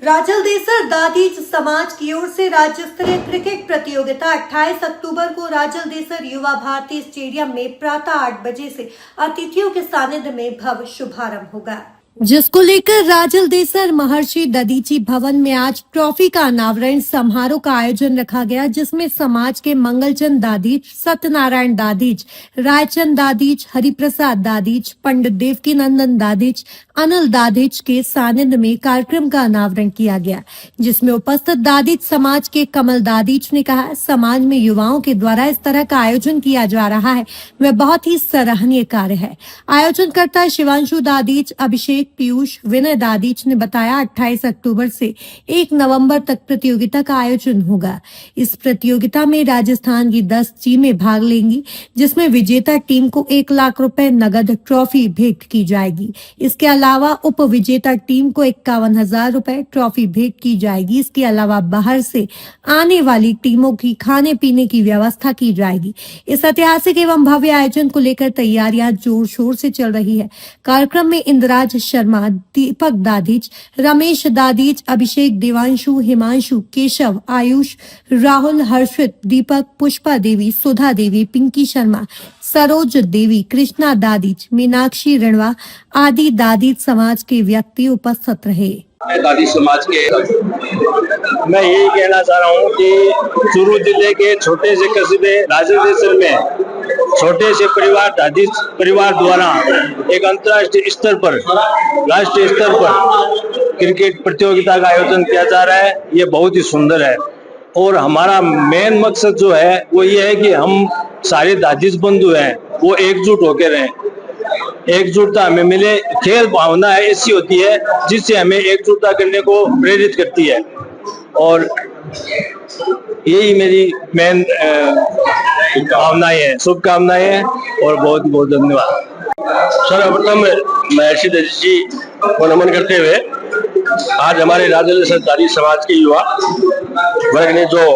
राजलदेसर दादीज समाज की ओर से राज्य स्तरीय क्रिकेट प्रतियोगिता 28 अक्टूबर को राजलदेसर युवा भारती स्टेडियम में प्रातः 8 बजे से अतिथियों के सानिध्य में भव्य शुभारंभ होगा, जिसको लेकर राजलदेसर महर्षि दधीची भवन में आज ट्रॉफी का अनावरण समारोह का आयोजन रखा गया, जिसमें समाज के मंगलचंद दादीज, सत्यनारायण दादीज, रायचंद दादीज, हरिप्रसाद दादीज, पंडित देवकी नंदन दादीज, अनिल दादीज के सानिध्य में कार्यक्रम का अनावरण किया गया, जिसमें उपस्थित दादीज समाज के कमल दादीज ने कहा, समाज में युवाओं के द्वारा इस तरह का आयोजन किया जा रहा है वह बहुत ही सराहनीय कार्य है। आयोजनकर्ता शिवांशु दादीज, अभिषेक, पीयूष, विनय दादीज ने बताया 28 अक्टूबर से 1 नवंबर तक प्रतियोगिता का आयोजन होगा। इस प्रतियोगिता में राजस्थान की 10 टीमें भाग लेंगी, जिसमें विजेता टीम को 1 लाख रुपए नगद ट्रॉफी भेंट की जाएगी। इसके अलावा उप विजेता टीम को 51,000 रुपए ट्रॉफी भेंट की जाएगी। इसके अलावा बाहर से आने वाली टीमों की खाने पीने की व्यवस्था की जाएगी। इस ऐतिहासिक एवं भव्य आयोजन को लेकर तैयारियां जोर शोर से चल रही है। कार्यक्रम में इंद्राज शर्मा, दीपक दादीज, रमेश दादीज, अभिषेक, देवांशु, हिमांशु, केशव, आयुष, राहुल, हर्षित, दीपक, पुष्पा देवी, सुधा देवी, पिंकी शर्मा, सरोज देवी, कृष्णा दादीज, मीनाक्षी रणवा आदि दादीज समाज के व्यक्ति उपस्थित रहे। दादी समाज के मैं यही कहना चाह रहा हूँ कि चूरू जिले के छोटे से कस्बे राजलदेसर में छोटे से परिवार दादी परिवार द्वारा एक अंतर्राष्ट्रीय स्तर पर, राष्ट्रीय स्तर पर क्रिकेट प्रतियोगिता का आयोजन किया जा रहा है। ये बहुत ही सुंदर है और हमारा मेन मकसद जो है वो ये है कि हम सारे दादीज बंधु हैं वो एकजुट होकर रहें, एकजुटता हमें मिले। खेल भावना है ऐसी होती है जिससे हमें एकजुटता करने को प्रेरित करती है और यही मेरी मेन भावनाएं हैं, शुभकामनाएं हैं और बहुत बहुत धन्यवाद। सर्वप्रथम महर्षि दधीची को नमन करते हुए आज हमारे राजलदेसर दादी समाज के युवा वर्ग ने जो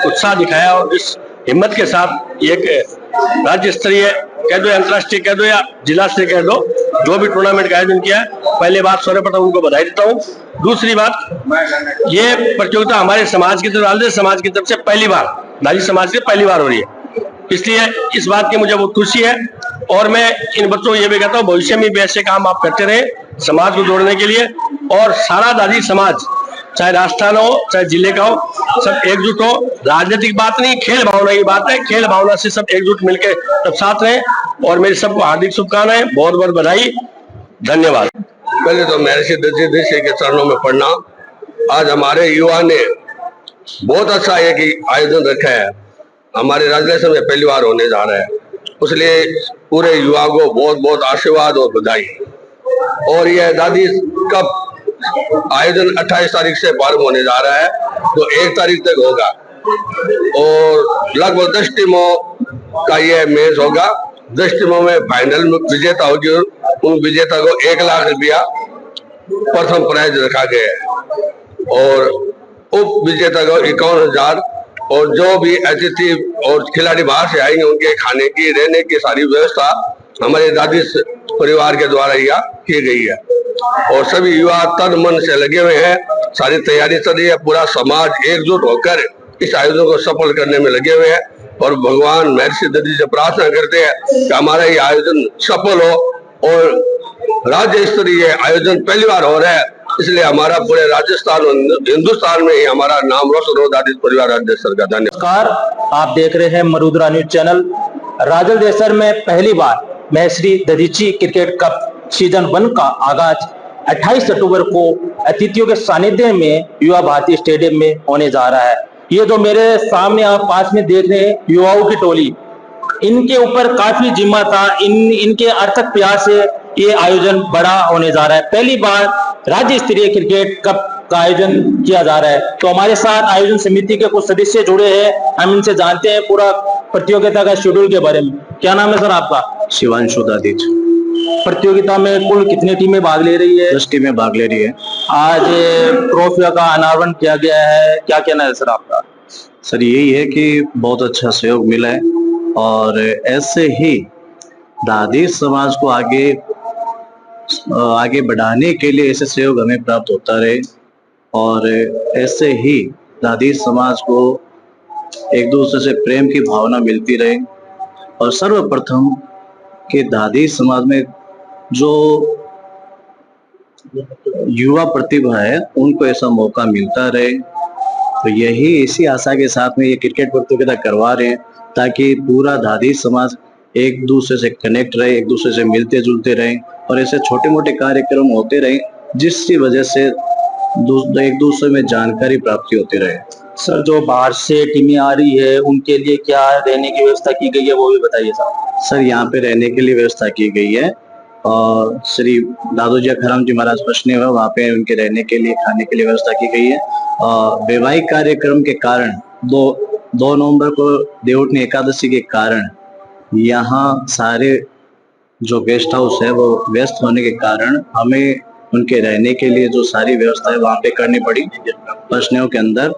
उत्साह दिखाया और इस हिम्मत के साथ एक राज्य स्तरीय कह दो, अंतर्राष्ट्रीय कह दो या जिला स्तरीय कह दो, जो भी टूर्नामेंट का आयोजन किया है, पहले बात सर्वप्रथम उनको बधाई देता हूँ। दूसरी बात, ये प्रतियोगिता हमारे समाज की तरफ, राजलदेसर समाज की तरफ से पहली बार, दादी समाज से पहली बार हो रही है, इसलिए इस बात की मुझे बहुत खुशी है और मैं इन बच्चों को ये भी कहता हूँ भविष्य में भी ऐसे काम आप करते रहे समाज को जोड़ने के लिए। और सारा दादी समाज, चाहे राजस्थान हो चाहे जिले का हो, सब एकजुट हो। राजनीतिक बात नहीं, खेल भावना की बात है, खेल भावना से सब एकजुट मिलकर सब साथ रहे और मेरी सबको हार्दिक शुभकामनाएं, बहुत बहुत बधाई, धन्यवाद। पहले तो महर्षि दधीची के चरणों में पढ़ना। आज हमारे युवा ने बहुत अच्छा एक आयोजन रखा है, हमारे राजलदेसर में पहली बार होने जा रहा है, इसलिए पूरे युवा को बहुत बहुत आशीर्वाद और बधाई। और यह दादी कप आयोजन 28 तारीख से प्रारंभ होने जा रहा है, तो 1 तारीख तक होगा और लगभग 10 टीमों का यह मैच होगा। 10 टीमों में फाइनल विजेता होगी, उन विजेता को 1 लाख रुपया प्रथम प्राइज रखा गया है और उप विजेता को 51,000 और जो भी अतिथि और खिलाड़ी बाहर से आएंगे उनके खाने की, रहने की सारी व्यवस्था हमारे दादी परिवार के द्वारा यह की गई है और सभी युवा तन मन से लगे हुए हैं। सारी तैयारी चल रही है, पूरा समाज एकजुट होकर इस आयोजन को सफल करने में लगे हुए हैं और भगवान महर्षि दधीची से प्रार्थना करते हैं कि हमारा ये आयोजन सफल हो और राज्य स्तरीय आयोजन पहली बार हो रहा है, इसलिए हमारा पूरे राजस्थान और हिंदुस्तान में ही हमारा नाम रोशन हो दादी परिवार राजलदेसर का। नमस्कार, आप देख रहे हैं मरुद्रा न्यूज चैनल। राजलदेसर में पहली बार महर्षि दधीची क्रिकेट कप सीजन 1 का आगाज 28 अक्टूबर को अतिथियों के सानिध्य में युवा भारती स्टेडियम में होने जा रहा है। ये जो मेरे सामने आप पास में देख रहे हैं युवाओं की टोली, इनके ऊपर काफी जिम्मा था, इनके अर्थक प्रयास से ये आयोजन बड़ा होने जा रहा है। पहली बार राज्य स्तरीय क्रिकेट कप का आयोजन किया जा रहा है। तो हमारे साथ आयोजन समिति के कुछ सदस्य जुड़े हैं, हम इनसे जानते हैं पूरा प्रतियोगिता का शेड्यूल के बारे में। क्या नाम है सर आपका? शिवांशु दादीज। प्रतियोगिता में कुल कितनी टीमें भाग ले रही है? 10 टीमें भाग ले रही है। आज ट्रॉफी का अनावरण किया गया है, क्या कहना है सर आपका? सर यही है कि बहुत अच्छा सहयोग मिला है और ऐसे ही दादी समाज को आगे आगे बढ़ाने के लिए ऐसे सहयोग हमें प्राप्त होता रहे और ऐसे ही दादी समाज को एक दूसरे से प्रेम की भावना मिलती रहे। और सर्वप्रथम कि दादी समाज में जो युवा प्रतिभा है उनको ऐसा मौका मिलता रहे। तो यही इसी आशा के साथ में ये क्रिकेट प्रतियोगिता करवा रहे हैं ताकि पूरा दादी समाज एक दूसरे से कनेक्ट रहे, एक दूसरे से मिलते जुलते रहे और ऐसे छोटे मोटे कार्यक्रम होते रहे जिसकी वजह से एक दूसरे में जानकारी प्राप्ति होती रहे। सर, जो बाहर से टीमें आ रही है उनके लिए क्या रहने की व्यवस्था की गई है वो भी बताइए सर। सर, यहाँ पे रहने के लिए व्यवस्था की गई है और श्री दादोजी अखाराम जी महाराज वैष्णव है, वहाँ पे उनके रहने के लिए खाने के लिए व्यवस्था की गई है। और वैवाहिक कार्यक्रम के कारण 2 नवंबर को देवउठनी एकादशी के कारण यहाँ सारे जो गेस्ट हाउस है वो व्यस्त होने के कारण हमें उनके रहने के लिए जो सारी व्यवस्था है वहाँ पे करनी पड़ी वैष्णव के अंदर।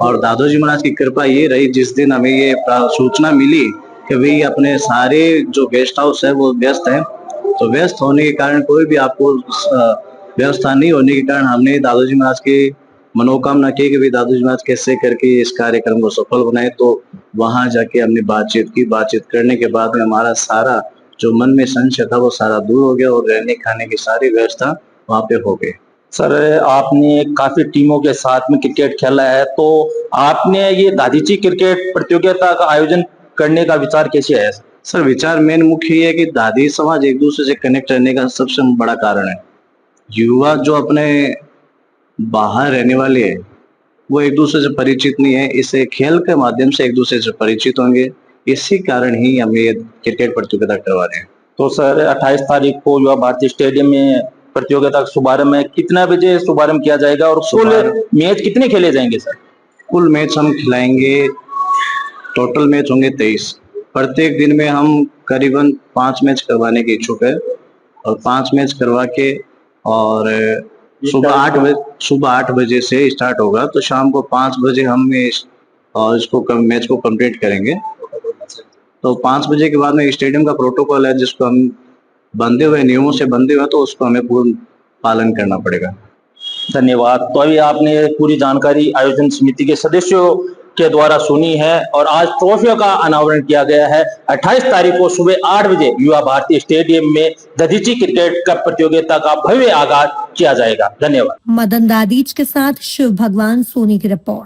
और दादोजी महाराज की कृपा ये रही, जिस दिन हमें ये सूचना मिली कि भाई अपने सारे जो गेस्ट हाउस है वो व्यस्त है, तो व्यस्त होने के कारण कोई भी आपको व्यवस्था नहीं होने के कारण हमने दादोजी महाराज की मनोकामना की कि भाई दादोजी महाराज कैसे करके इस कार्यक्रम को सफल बनाए। तो वहां जाके हमने बातचीत की, बातचीत करने के बाद में हमारा सारा जो मन में संशय था वो सारा दूर हो गया और रहने खाने की सारी व्यवस्था वहाँ पे हो गई। सर, आपने काफी टीमों के साथ में क्रिकेट खेला है, तो आपने ये दादीची क्रिकेट प्रतियोगिता का आयोजन करने का विचार कैसे आया? सर, विचार मेन मुख्य ये है कि दादी समाज एक दूसरे से कनेक्ट रहने का सबसे बड़ा कारण है। युवा जो अपने बाहर रहने वाले हैं वो एक दूसरे से परिचित नहीं है, इसे खेल के माध्यम से एक दूसरे से परिचित होंगे। इसी कारण ही हम ये क्रिकेट प्रतियोगिता करवा रहे हैं। तो सर, 28 तारीख को युवा भारती स्टेडियम में प्रतियोगिता का शुभारंभ है, कितना बजे शुभारंभ किया जाएगा और कुल मैच कितने खेले जाएंगे सर? कुल मैच हम खिलाएंगे, टोटल मैच होंगे 23। प्रत्येक दिन में हम करीबन 5 मैच करवाने के इच्छुक है और 5 मैच करवा के और सुबह 8 बजे से स्टार्ट होगा, तो शाम को 5 बजे हम मैच को कंप्लीट करेंगे। तो 5 बजे के बाद में स्टेडियम का प्रोटोकॉल है जिसको हम बंधे हुए नियमों से बंधे हुए, तो उसको हमें पूर्ण पालन करना पड़ेगा। धन्यवाद। तो अभी आपने पूरी जानकारी आयोजन समिति के सदस्यों के द्वारा सुनी है और आज ट्रॉफियों का अनावरण किया गया है। 28 तारीख को सुबह 8 बजे युवा भारती स्टेडियम में दादीची क्रिकेट कप प्रतियोगिता का भव्य आगाज किया जाएगा। धन्यवाद। मदन दादीच के साथ शिव भगवान सोनी की रिपोर्ट।